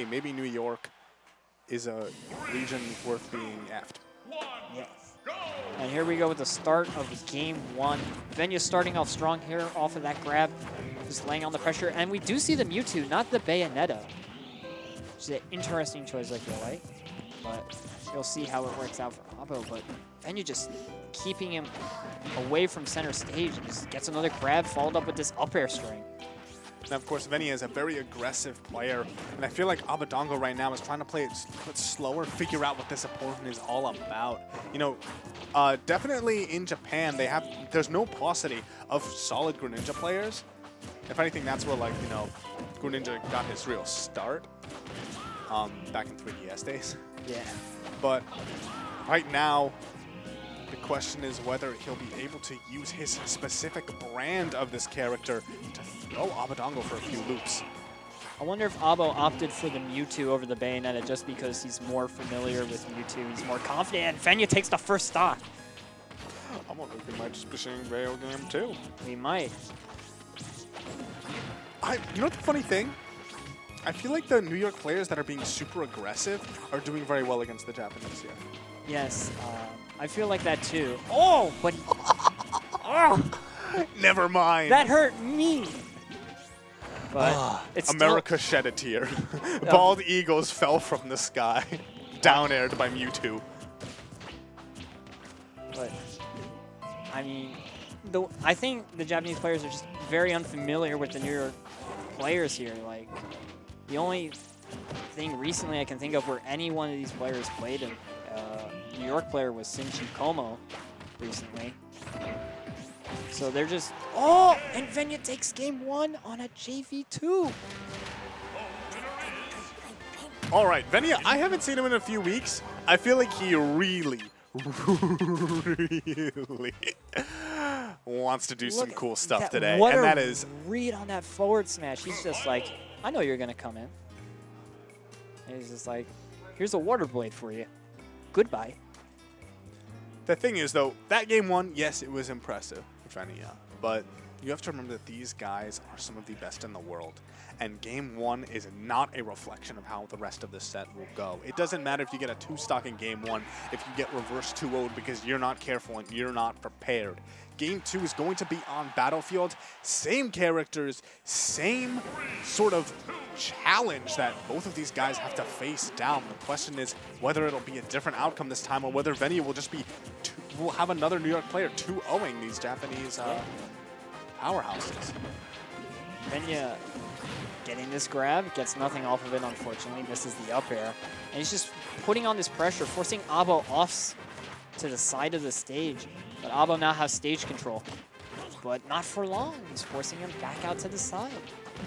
maybe New York is a region worth being effed. Yes. And here we go with the start of game one. Venia starting off strong here off of that grab, just laying on the pressure. And we do see the Mewtwo, not the Bayonetta. Which is an interesting choice, I feel like. But you'll see how it works out for Abo. But Venia just keeping him away from center stage and just gets another grab followed up with this up air string. And of course, Venia is a very aggressive player, and I feel like Abadango right now is trying to play it a bit slower, figure out what this opponent is all about. You know, definitely in Japan, there's no paucity of solid Greninja players. If anything, that's where, like, you know, Greninja got his real start back in 3DS days. Yeah. But right now, the question is whether he'll be able to use his specific brand of this character to throw Abadango for a few loops. I wonder if Abo opted for the Mewtwo over the Bayonetta just because he's more familiar with Mewtwo. He's more confident, and Venia takes the first stock. I'm wondering if we might just be seeing Veil game too. We might. You know the funny thing? I feel like the New York players that are being super aggressive are doing very well against the Japanese here. Yes, I feel like that too. Oh, but oh, never mind. That hurt me. But it's America shed a tear. Bald eagles fell from the sky, down-aired by Mewtwo. But I mean, I think the Japanese players are just very unfamiliar with the New York players here. Like, the only thing recently I can think of where any one of these players played a New York player was Shinji Como recently. So they're just, oh, and Venia takes game one on a JV2. All right, Venia, I haven't seen him in a few weeks. I feel like he really wants to do some cool stuff today. What and that a is read on that forward smash. He's just like, I know you're going to come in. And he's just like, here's a water blade for you. Goodbye. The thing is, though, that game one, yes, it was impressive for Venia, but you have to remember that these guys are some of the best in the world, and game one is not a reflection of how the rest of the set will go. It doesn't matter if you get a 2-stock in game one, if you get reverse 2-0'd because you're not careful and you're not prepared. Game two is going to be on Battlefield, same characters, same sort of challenge that both of these guys have to face down. The question is whether it'll be a different outcome this time or whether Venia will just be, will have another New York player 2-0ing these Japanese powerhouses. Venia getting this grab, gets nothing off of it, unfortunately. Misses the up air. And he's just putting on this pressure, forcing Abo off to the side of the stage. But Abo now has stage control. But not for long. He's forcing him back out to the side.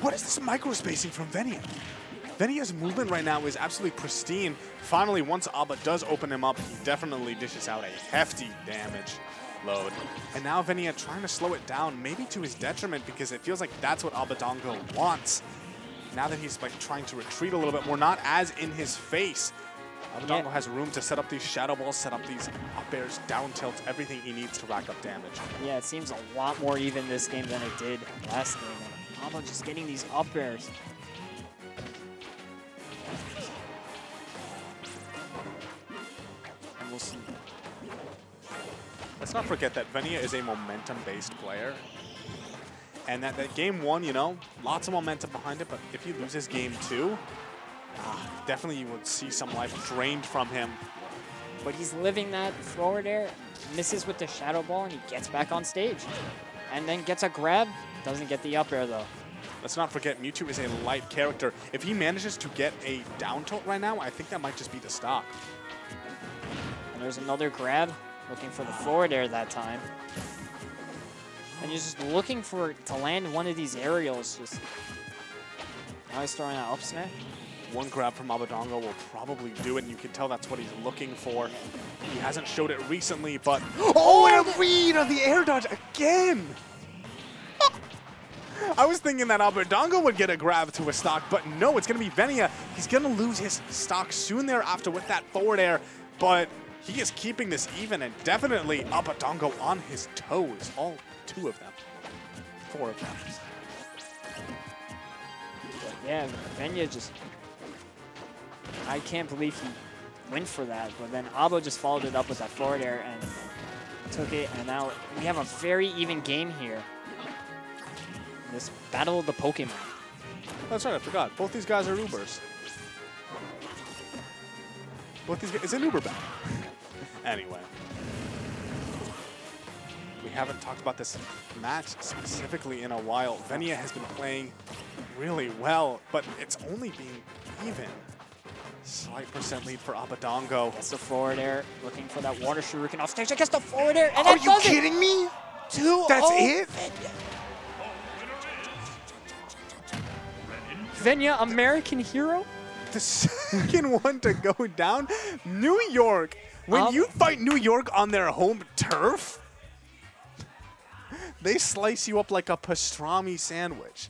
What is this micro-spacing from Venia? Venia's movement right now is absolutely pristine. Finally, once Aba does open him up, he definitely dishes out a hefty damage load. And now Venia trying to slow it down, maybe to his detriment, because it feels like that's what Abadango wants. Now that he's like trying to retreat a little bit more, not as in his face. Abadango has room to set up these shadow balls, set up these up airs, down tilts, everything he needs to rack up damage. Yeah, it seems a lot more even this game than it did last game. And Abo just getting these up airs. And we'll see. Let's not forget that Venia is a momentum-based player. And that game one, you know, lots of momentum behind it, but if he loses game two, definitely you would see some life drained from him. But he's living that forward air, misses with the shadow ball, and he gets back on stage. And then gets a grab, doesn't get the up air though. Let's not forget Mewtwo is a light character. If he manages to get a down tilt right now, I think that might just be the stock. And there's another grab, looking for the forward air that time. And he's just looking to land one of these aerials. Just now he's throwing that up smash. One grab from Abadango will probably do it, and you can tell that's what he's looking for. He hasn't showed it recently, but... Oh, and a read on the air dodge again! I was thinking that Abadango would get a grab to a stock, but no, it's going to be Venia. He's going to lose his stock soon thereafter with that forward air, but he is keeping this even, and definitely Abadango on his toes. All 2 of them. 4 of them. Yeah, Venia just I can't believe he went for that. But then Abo just followed it up with that forward air and took it. And now we have a very even game here. This battle of the Pokemon. That's right, I forgot. Both these guys are Ubers. Both these guys, it's an Uber battle. Anyway. We haven't talked about this match specifically in a while. Venia has been playing really well, but it's only being even. Slight percent lead for Abadango. That's the forward air, looking for that water shuriken off stage. I guess the forward air, and are you kidding me? 2-0. That's it? Venia, American hero? The second one to go down. New York. When you fight New York on their home turf, they slice you up like a pastrami sandwich.